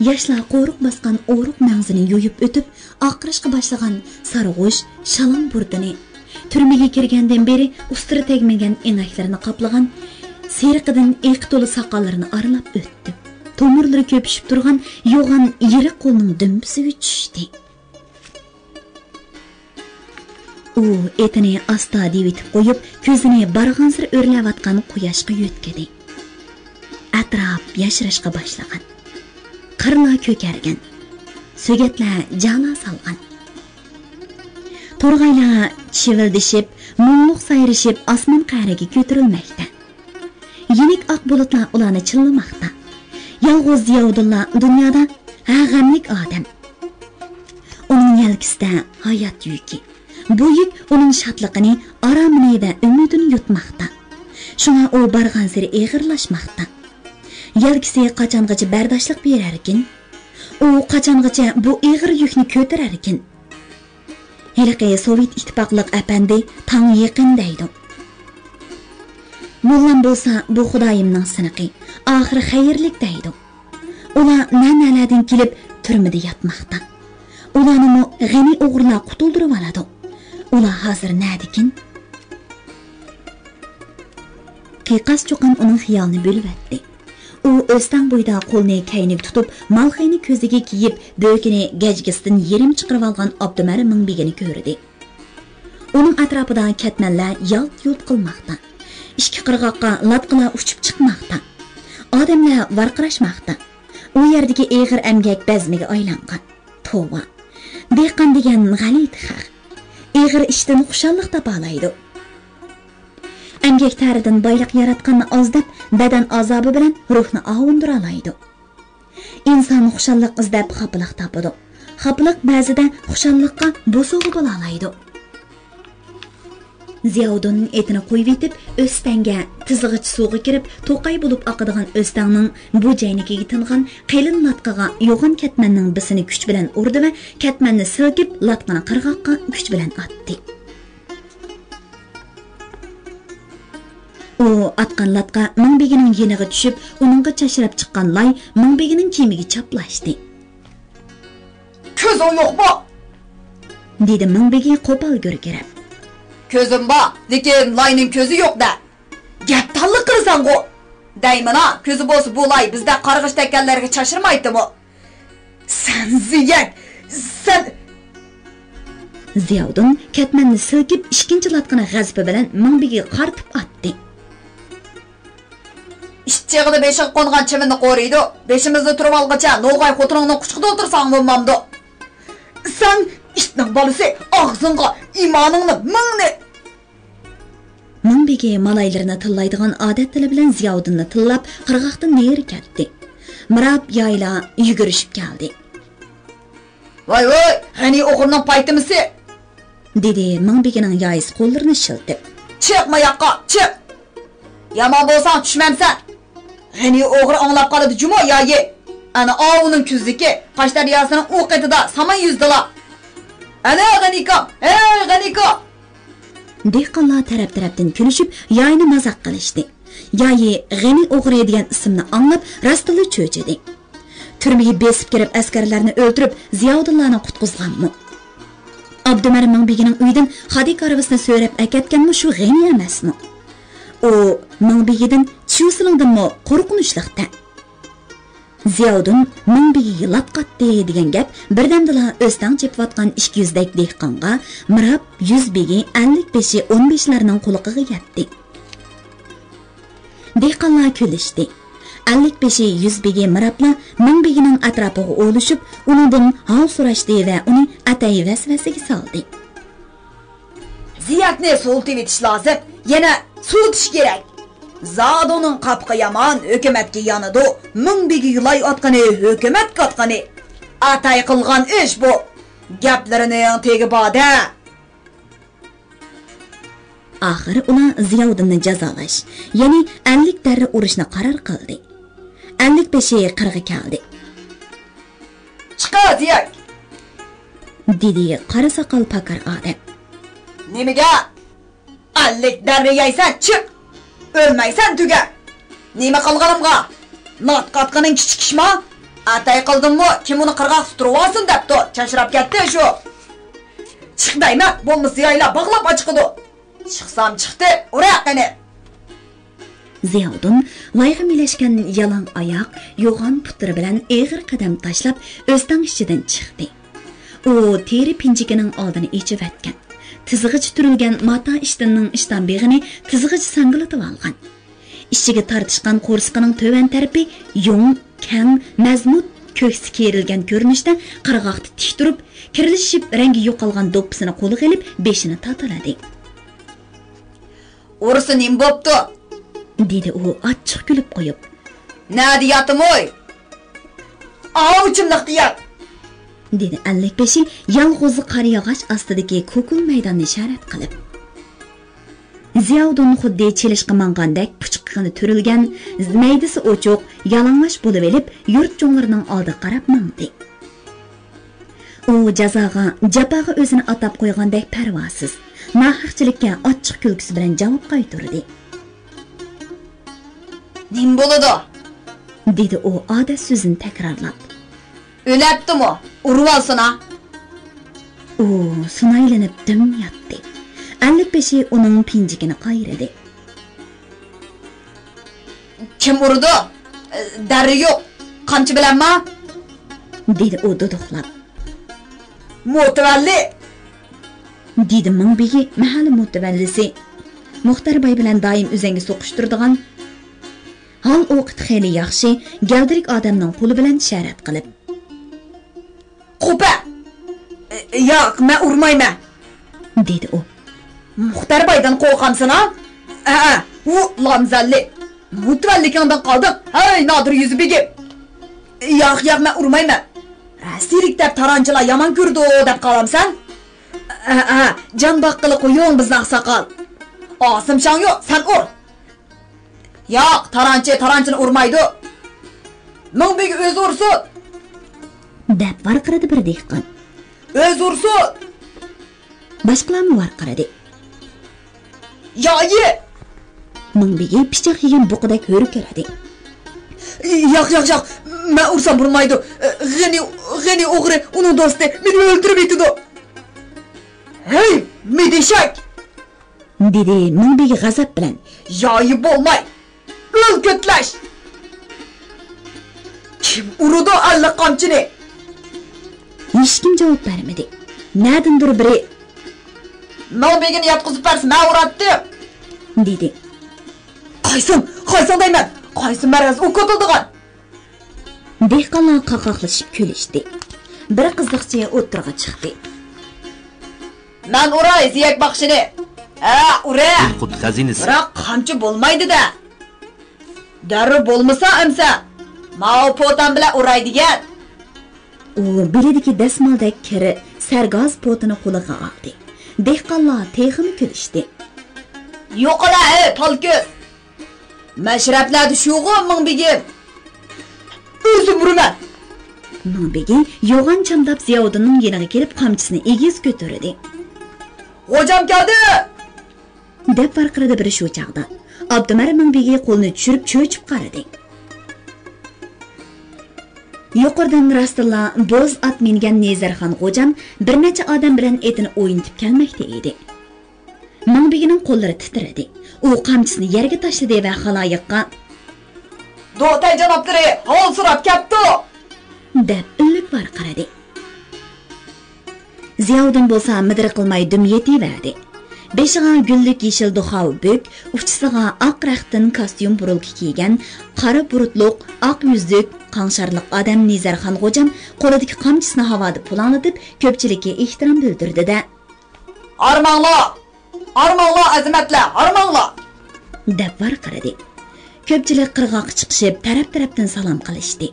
Yoshlar qo'ruq basgan o'ruq mag'zini yo'yib o'tib, oqirishga boshlagan sarg'ush, shalom burdini, turmaga kirgandan beri ustiri tegmagan enaklarini qoplagan, seriqidan eqi to'li soqollarini aralab o'tdi. Tomirlari ko'pishib turgan yo'g'on yirik qo'lning dumbisiga tushdi. U etini asta devitib qo'yib, ko'zini barg'ansir o'rlayotgan quyoshga yo'tkadi. Atrof yashirishga boshlagan. Qirlar ko'kargan. So'gatlar jala salgan. To'rg'aylar chivildishib, mungluq sayrishib osmon qa'riga ko'tarilmoqda. Yenik oq bulutlar ularni chillamoqda. Yolg'iz Ziyovuddinla dunyoda g'amlik odam. Uning yelkasida hayot yuki. Bu yuk uning shodligini, oromini va umidini yutmoqda. Shunga u bargan sari eg'irlashmoqda. Yelkasi qachongacha bardoshlik berar ekan? U qachongacha bu ig'ir yukni ko'tarar ekan? Heliqi Sovet ittifoqliq apandi tang yaqin deydi. Mullam bo'lsa bu Xudoyimning siniqi, oxiri xayrlik deydi. Ular nanalardan kelib turmida yotmoqda. Ularni g'ani o'g'irlar qutuldirib oladi. Ular hozir nadikin? Qiqas cho'qan uning xiyolini bo'libdi. U o'stan bo'yda qo'lni kaynib tutib, malxini ko'ziga kiyib, bo'kini gajgisidan yerim chiqarib olgan Abdumari mingbegini ko'rdi. Uning atrofida katmanlar yalt-yult qilmoqda. Ikki qirg'oqqa latqalar uchib chiqmoqda. Odamlar varqirashmoqda. U yerdagi eg'ir amgak bazmiga aylangan. Tova. Dehqon degan g'alit xalq. Eg'ir ishdan xushallik topalaydi. Amgak taridan boyliq yaratganni ozdab, badan azobi bilan ruhni avundira oladi. Inson xushallik izlab xapiliq topadi. Xapiliq ba'zida xushallikqa bo'sug'i bo'la oladi. Ziyovuddin etini qo'yib etib, o'stanga tizig'ich suvga kirib, to'qay bo'lib oqadigan o'stangning bu jaynikiga tingan qalin latqaga yo'g'on katmanning bisini kuch bilan urdi va katmanni silkib, latqani qirg'oqqa kuch bilan otdi. U atgan latqa Mingbegining yeniga tushib, uningga chashirab chiqqan lay Mingbegining kiyimiga chaplashdi. Ko'zing yo'qmi? dedi Mingbegi qo'pol gurkirab. Ko'zim bor, lekin layning ko'zi yo'q-da. Gap talliq qilsan-ku. Daymana, ko'zi bo'lsa bu lay bizda qarg'ish tekkanlarga chashirmaydimi? Sen ziyak, sen Ziyovuddin katmanni silkib, ikkinchi latqani g'azbi bilan Mingbegiga qartib otdi. İşçiğide beşik qo'ngan chivinni qo'riydi. Beshimizni turib olgacha no'g'ay xotiningni quchqida o'tirsang bo'lmamdi. Sen ishning bolasi og'zingga imoningni mingni. Mıngbegi malaylarını tıllaydigan adet tili bilen Ziyavuddinni tillab qirg'oqdan neri ketdi. Mirab yayla yugurishib keldi. Voy voy, g'ani o'g'rining paytimisi, dedi Mingbegining yayisi qo'llarini shiltib. Chiqma yoqqa, chiq. Yomon bo'lsang tushmamsan. G'ani o'g'ri anglab qoladi jumo yoyi. Ana ovuning kuzdiki, Qashdaryosining u qetida saman yuzdilar. Ana G'aniko, ey G'aniko. Dehqonlar taraf-tarafdan kulishib, yayni mazoq qilishdi. Yayi G'ani o'g'ri degan ismni anglab, rastili cho'chidi. Turmaga besib kirib askarlarni o'ldirib, Ziyovuddinlarni qutqizganmi? Abdumar Mingbegining uyidan Xadik arabasini so'rab akatganmi shu G'ani emasmi? O Mingbegidan Chusilingdanmi qo'rqinchliqda. Ziyovuddin Mingbegiga yilab qatdi degan gap birdamdala o'stan chepayotgan 200 dak dehqonga Mirab 100 begi 55 15larning quliqiga yetdi. Dehqonlar kulishdi. 55 100 begi Mirabla Mingbegining atrofiga o'lishib, uningdan hol so'rashdi va uni atay vasvasiga soldi. Ziyakni so'ltib etish lozim, yana so'tish kerak. Zadoning qapqi yomon hukumatga yonidi. Mingbegi yulay otqani hukumat qotqani. Atay qilgan ish bu. Gaplarining tegi boda. Oxiri ular Ziyovuddinni jazolash, ya'ni 50 darra urishni qaror qildi. 55 qirg'i keldi. Chiqar Ziyak, dedi qora soqol pakar odam. Nimaga? 50 darra yeysan, chiq. Ölmaysan tuga. Nima qilganimga? Not qatqining kichik ishma? Atay qildimmi? Kim uni qirg'oq turib olsin debdi. Chashrab ketdi shu. Chiq deyman, bo'lmasa yayla bog'lab ochiqdi. Chiqsam chiqdi, uraqini. Ziyovuddin vayg'amilashgan yalang oyoq, yo'g'on putlari bilan eg'ir qadam tashlab, o'stan ichidan chiqdi. U teri pinjikining oldini echib atgan. Tizg'ichi turilgan mata ishtinning ishdan beg'ini tizg'ichi sangilitib olgan. Ishiga tortishgan qo'rsiqining to'van tarafi yung, kang, mazmut ko'ksi kerilgan ko'rinishda qirg'oqda tik turib, kirilishib rangi yo'qolgan do'ppisini qo'liga olib, beshini tatiladi. Ursin nim bo'pti, dedi u achchiq kulib qo'yib. Na diyatim oy? Avuchimliq diyat. dedi 55 yalg'ozi qor yog'och ostidagi ko'kul maydonni ishorat qilib. Ziyovuddin xuddi chelishqa mangandek puchuqini turilgan, maydasi ochiq, yalang'och bo'lib olib, yurt jo'nglarining oldiga qarab mangdi. U jazoga, japaga o'zini atab qo'ygandek parvosiz, nohaqchilikka ochiq kulgisi bilan javob qaytardi. Nim bo'ladi? dedi u odat so'zini takrorlab. O'labdimi? Urib olsana. U sunaylanib dim yotdi. 55 uning pinjigini qayradi. Kim urdi? Darri yo'q. Qamchi bilanmi? dedi u duduqlab. Mo'tavalli. dedi Mingbegi mahalla mo'tavallisi. Muxtarbay bilan doim o'zangi so'qishtirdigan, hal o'qit xeyli yaxshi, galdirik odamning qo'li bilan ishorat qilib. Qo'pa. Yo'q, men urmayman, dedi u. Muxtarbaydan qo'rqamsan ha? U lamzalli. Mutvallikandan qoldim. Hey, Nodir Yuzbegi. Yo'q, men urmayman. Rasilik deb taronchilar yomon ko'rdi deb qolamsan? Jon baqqili qo'ying bizni oqsoqol. Osimshon yo'q, sen ur. Yo'q, taronchini urmaydi. Mingbegi o'zi ursin. deb varqiradi bir dehqon. O'zi ursin. Boshqalarni varqiradi. Yo'q. Mingbegi pichoq yegan buqidek hurkaradi. Yo'q, men ursam urmaydi. G'ani o'g'ri, uning do'sti meni o'ldirib ketdi. Hey, medishak, dedi Mingbegi g'azab bilan. Yo'yi bo'lmay. O'l ketlash. Kim urdi alla qamchini? Hech kim javob bermadi. Nadindir biri Mingbegini yotqizib bersin, men uratdim, dedi. Qaysin deyman. Qaysin maraz u ko'tildigan. Dehqonlar qaqoqlashib kulishdi. Bir qiziqchi o'tirg'a chiqdi. Men uray ziyak baxshini. ura. Dilqut xazinasi. Biroq qamchi bo'lmaydi-da. Darrov bo'lmasa amsa. Mao potan bilan uraydigan. U beledagi dasmoldek kiri sargoz potini qo'liga oldi. Dehqonlar texini kulishdi. Yo'qala, palko'z. Mashrablarda shu'g'u Mingbegim. O'zim uraman. Mingbegi yo'g'on chamdab Ziyovuddinning yeniga kelib qamchisini egiz ko'tardi. Xo'jam keldi. deb varqiradi biri shu chaqda. Abdumar Mingbegi qo'lini tushirib cho'chib qaradi. Yuqoridan Rasululloh bo'z at mingan Nezarxon xo'jam bir necha odam bilan etini o'yintib kelmoqda edi. Mingbegining qo'llari titradi. U qamchisini yerga tashladi va xaloyiqqa "Do'tay janobdiri, hol so'rab kelibdi" deb illik varqiradi. Ziyovuddin bo'lsa midir qilmay dum yetiverdi. Beshiga gullik yeshil duxov buk, uchisiga oq raxtin kostyum burulki kiygan, qora burutliq, oq yuzlik, qanşarliq odam Nezarxon xo'jam qo'lidagi qamchisini havoda pulanglatib, ko'pchilikka ehtirom bildirdi-da. Armanglar azimatlar, armanglar deb varqiradi. Ko'pchilik qirg'oqqa chiqishib, taraf-tarafdan salom qilishdi.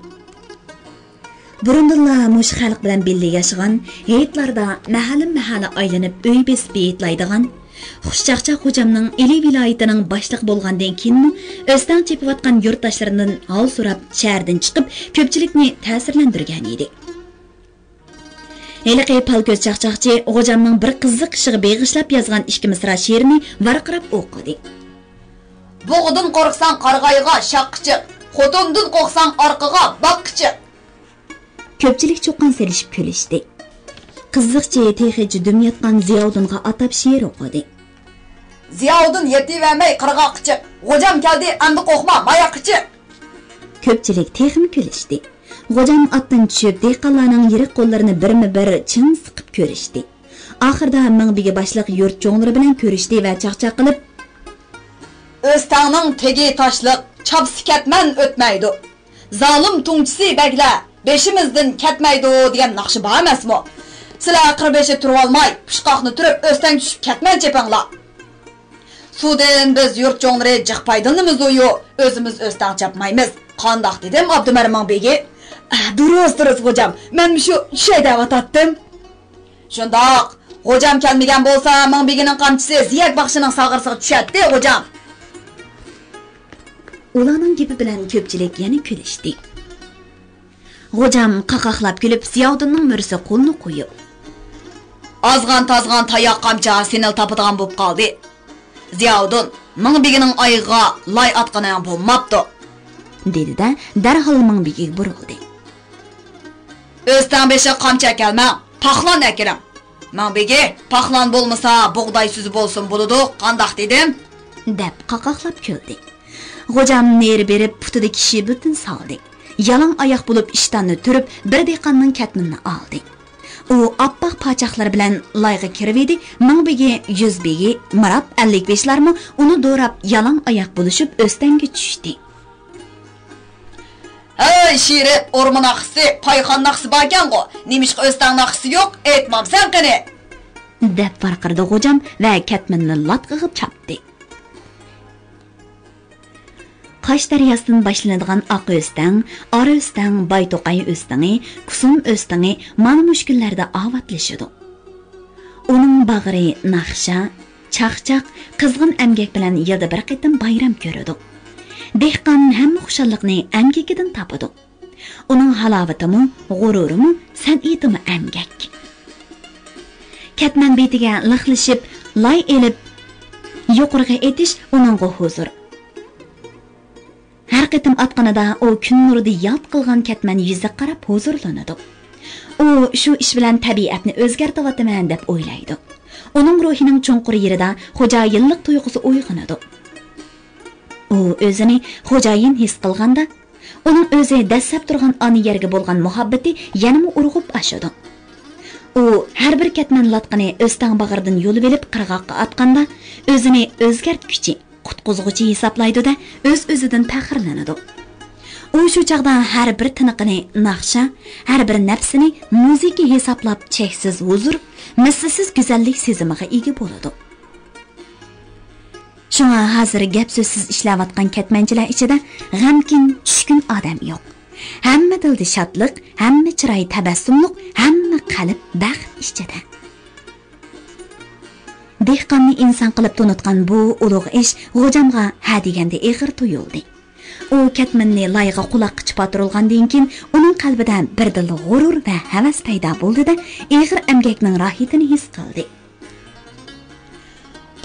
Burundilla mush xalq bilan birga yashagan, heyitlarda mahalla aylanib uy besib heyitlaydigan Xushchaqchaq xo'jamning Ili viloyatining boshliq bo'lgandan keyin o'stan chepayotgan yurtdoshlaridan hol so'rab shahardan chiqib, ko'pchilikni ta'sirlantirgan edi. Heliqi palko'z chaqchaqchi xo'jamning bir qiziq ishiga beg'ishlab yozgan ikki misra she'rini varqirab o'qidi. Bo'g'dan qo'rqsang qarg'ayga shaqqichiq, xotindan qo'rqsang orqaga boqqichiq. Ko'pchilik cho'qqan selishib kulishdi. Qiziqchi tehici dum yotgan Ziyovuddinga atab she'r o'qidi. Ziyovuddin yetivermay qirg'oqchi, xo'jam keldi, endi qo'rqma, mayoqchi. Ko'pchilik tehim kulishdi. Xo'jam atdan tushib, dehqonlarning yirik qo'llarini birma-bir chin siqib ko'rishdi. Oxirida Mingbegi boshliq yurt cho'nglari bilan ko'rishdi va chaqchaq qilib, "O'stangning tegi toshliq, chopsi ketman o'tmaydi. Zolim tungchisi bagla, beshimizdan ketmaydi" degan naqshi bor emasmi? Sizlar 45 turib olmay, pishqoqni turib o'stang tushib ketmay chepanglar. Sudan biz yurt cho'nglari jiqpaydinimiz-yu, o'zimiz o'stang chapmaymiz. Qandoq dedim Abdumar Mingbegi? Durust xo'jam. Men shu shay da'vatatdim. Shundoq, xo'jam kelmagan bo'lsa, Mingbegining qamchisi ziyak baxshining sag'irsiga tushadi, xo'jam. Ularning gapi bilan ko'pchilik yana kulishdi. Xo'jam qaqaqlab kulib, Ziyovuddinning murisi qo'lni qo'yib, "Azg'an-tazg'an tayoq qamcha senil topadigan bo'lib qoldi. Ziyovuddin, Mingbegining oyiga loy atqaning bo'lmabdi" dedi-da, darhol Mingbegiga burildi. "O'stan beshi qamcha kelmang, paxlon akiram. Mingbegi, paxlon bo'lmasa, bug'doy suzi bo'lsin bo'ladi, qandoq dedim?" deb qaqaqlab kuldi. Xo'jam neri berib putida kishi butun soldi. Yalang oyoq bo'lib ishtanni turib, bir dehqonning katminini oldi. U oppoq pochaqlar bilan loyga kirib edi. Mingbegi, Yuzbegi, Marab 55larmi uni do'rab yalang oyoq bo'lishib o'stanga tushdi. "Ey shiri, o'rmon naqsi, payxon naqsi borgan-ku. Nimishqa o'stang naqsi yo'q, aytmamsan qani?" deb varqirdi xo'jam va katminni latqig'ib chapdi. Qosh daryosidan boshlanadigan oq o'stang, ora o'stang, Bayto'qay o'stangi, Kusum o'stangi mana mushkullarda avatlashadi. Uning bag'ri naqsha, chaqchaq, qizg'in amgak bilan yilda bir qitim bayram ko'radi. Dehqon hamma xushalliqni amgakidan topadi. Uning halovatimi, g'ururimi, san'atimi amgak. Katman betiga lixlashib, loy elib, yuqoriga etish uningga huzur. Har qitim atqanida u kun nurida yalt qilgan katman yuziga qarab huzurlanadi. U shu ish bilan tabiatni o'zgartiraman deb o'ylaydi. Uning ruhining cho'nqur yerida xo'jayinlik tuyg'usi uyg'onadi. U o'zini xo'jayin his qilganda, uning o'zi dastlab turgan ona yerga bo'lgan muhabbati yanama urg'ib oshadi. U har bir katman latqini o'stang bag'ridan yo'lib olib qirg'oqqa atqanda o'zini o'zgartguchi qutquzg'uchi hisoblaydi-da, o'z-o'zidan faxrlanadi. U shu chaqda har bir tiniqini naqsha, har bir nafsini muzika hisoblab cheksiz huzur, mislsiz go'zallik sezimiga ega bo'ladi. Şuna hazır gap so'zsiz ishlayotgan ketmanchilar ichida g'amkin, tushkun odam yo'q. Hamma dilda shodlik, hamma chiroy tabassumliq, hamma qalb baxt ichida. Dehqonni inson qilib to'nitgan bu ulug' ish G'o'jamga ha deganda ig'ir tuyuldi. U ketmanni loyiga quloqqa chipotirilgandan keyin uning qalbida bir dil g'urur va havas paydo bo'ldi-da, ig'ir emgakning rohatini his qildi.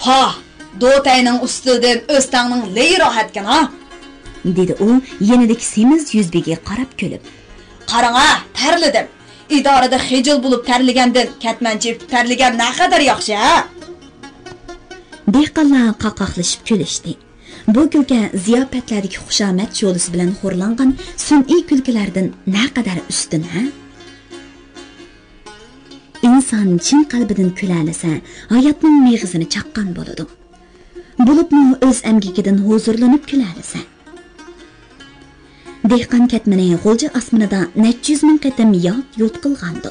Pa, Do'tayning ustidan o'stangning ley rohatgan ha, dedi u yenidagi semiz yuzbiga qarab kulib. Qarang ha, tarlidim. Idorada xijil bo'lib tarligandan ketmanchi tarligan naqadar yaxshi ha. Dehqonlar qaqoqlashib kulishdi. Bu kulka ziyofatlardagi xushomat sho'lisi bilan xo'rlangan sun'iy kulkalardan naqadar ustun ha? İnsan chin qalbidan kulalasa, hayotning meg'izini chaqqan bo'ladi. Bo'libmi o'z amgikidan huzurlanib kulalasa. Dehqon ketmani G'o'ja osmonida necha yuz ming qatam yo'q qilgandi.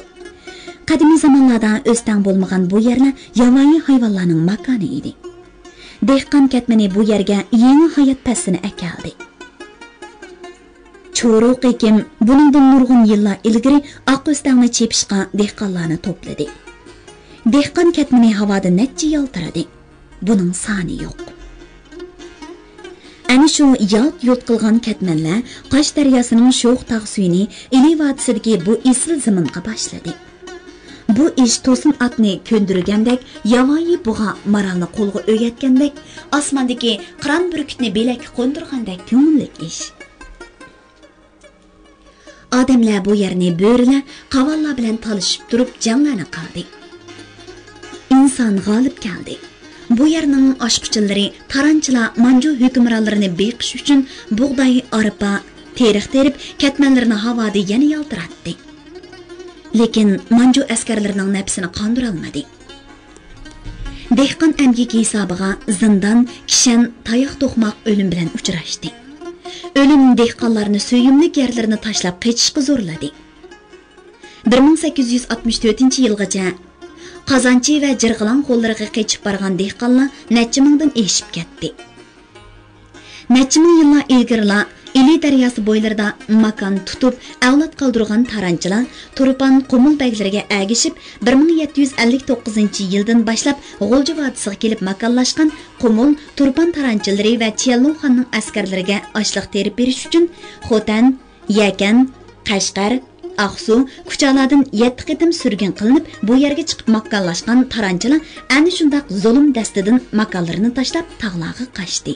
Qadimiy zamonlarda o'stan bo'lmagan bu yerlar yovvoyi hayvonlarning makoni edi. Dehqon ketmani bu yerga yangi hayot pasini akaldi. Cho'ruq ekim buningdan nurg'un yillar ilgari oq o'stanni chepishga dehqonlarni to'pladi. Dehqon ketmani havoda necha yaltiradi. Buning soni yo'q. Ana shu yo'lt qilgan ketmanlar Qosh daryosining sho'x tog' suyini Ili vodisidagi bu esil zaminga boshladi. Bu ish to'sin atni ko'ndirgandek, yovvoyi bug'a maralni qo'lga o'yatgandek, osmondagi qiron burkutni belakka qo'ndirgandek ko'ngilli ish. Odamlar bu yerni bo'rilar, qavallar bilan talishib turib janglana qildi. Inson g'olib keldi. Bu yerning oshquchilari, taranchilar Manju hukmronlarini beqish uchun bug'doy, arpa, terix terib, ketmanlarni havoda yana yaltiratdi. Lekin Manju askarlarining nafsini qondira olmadi. Dehqon amgiki hisobiga zindon, kishan, tayoq to'qmoq o'lim bilan uchrashdi. O'lim dehqonlarni suyimli yerlarini tashlab qochishga zo'rladi. 1864-yilgacha Qozonchi va Jirg'ilan qo'llariga qochib borgan dehqonlar necha mingdan eshib ketdi. Necha ming yillar ilgarilar Ili daryosi bo'ylarida makon tutib, avlod qoldirgan taranchilar Turpan Qumul baglariga agishib 1759-yildan boshlab G'o'ja vodisiga kelib makonlashgan Qumul Turpan taranchilari va Chiyalloh xonning askarlariga oshliq terib berish uchun Xotan, Yakan, Qashqar, Aqsu, Kuchalardan 7 qitim surgun qilinib, bu yerga chiqib makonlashgan taranchilar ana shundaq zulm dastidan makonlarini tashlab tog'larga qochdi.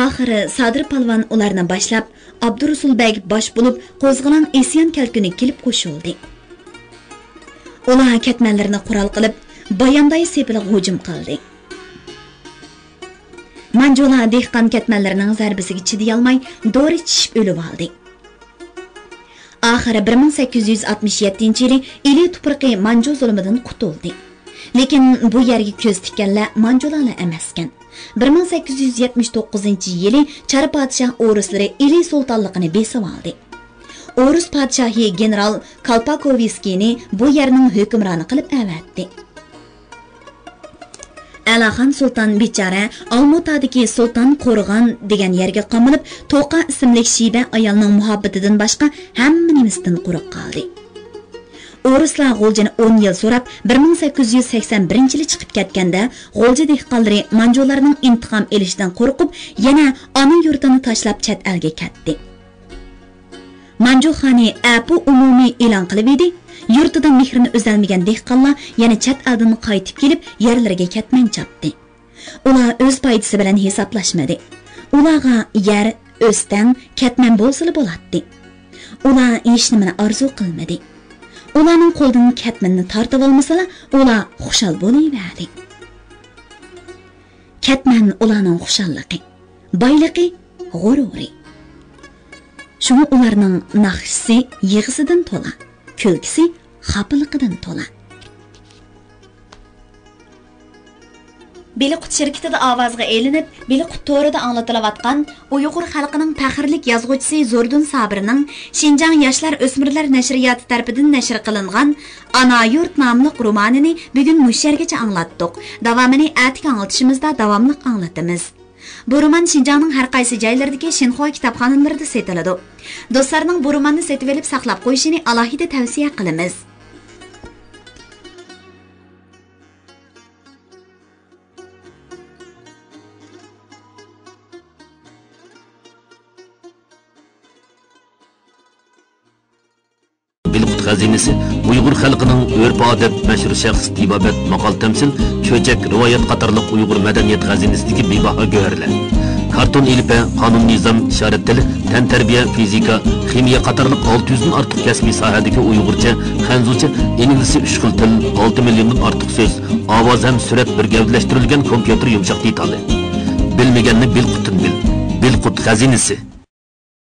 Oxiri Sadir Palvon ularni boshlab, Abdurasulbek bosh bo'lib, qo'zg'alan isyon kalkuni kelib qo'shildi. Ular ketmanlarni qurol qilib, Bayonday sepiga hujum qildi. Manjular dehqon ketmanlarining zarbasiga chiday olmay, dori chishib o'lib oldi. Oxiri 1867-yili Ili tuproqi Manju zulmidan qutuldi. Lekin bu yerga ko'z tikkanlar Manjularlar emaskan. 1879-yili Char podshoh o'ruslari Ili sultonligini besib oldi. O'rus podshohi general Kalpakoviskiyni bu yerning hukmroni qilib avatdi. Alaxon sulton bechora Olmutadagi sulton qo'rg'on degan yerga qamalib, To'qa ismli shiba ayolning muhabbatidan boshqa hamma nimasidan quruq qoldi. O'ruslar G'o'jani 10 yil so'rab 1881-yili chiqib ketganda G'o'ja dehqonlari Manjularning intiqom elishidan qo'rqib, yana ona yurtini tashlab chet elga ketdi. Manju xoni apu umumiy e'lon qilib edi. Yurtidan mehrini o'zalmagan dehqonlar yana chet eldan qaytib kelib, yerlariga ketman chapdi. Ular o'z foydasi bilan hisoblashmadi. Ularga yer, o'stan, ketman bo'lsa bo'ladi. Ular hech nimani orzu qilmadi. Ularning qo'ldan ketmanni tortib olmasalar, ular xushal bo'laveradi. Ketman ularning xushalliqi, boyligi, g'ururi. Shuni ularning naqshisi yig'isidan to'la, kulkisi xapiliqidan to'la. Beliqut şirketida ovozga elinib, Beliqut to'rida anglatilayotgan Uyg'ur xalqining faxrlik yozuvchisi Zordun Sabirning Xinjiang yoshlar o'smirlar nashriyoti tarafidan nashr qilingan Ana yurt nomli romanini bugun mushargacha anglatdik. Davomini atga anglatishimizda davomli anglatamiz. Bu roman Xinjiangning har qaysi joylaridagi Xinhua kitobxonalarida sotiladi. Do'stlarning bu romanni sotib olib saqlab qo'yishini alohida tavsiya qilamiz. Bilqut xazinesi Uyg'ur xalqining urf-odat, mashhur shaxs, tibobat, maqol tamsil, cho'chak, rivoyat qatorliq Uyg'ur madaniyat xazinasidagi bebaho go'rlar. Karton ilpa, qonun nizom, ishorat tili, tan tarbiya, fizika, ximiya qatorliq 600 dan ortiq kasbiy sohadagi Uyg'urcha, xanzucha, ingliz 3 xil til, 6 milliondan ortiq so'z, ovoz ham surat bir gavdalashtirilgan kompyuter yumshoq detali. Bilmaganni Bilqutdan bil. Bilqut xazinesi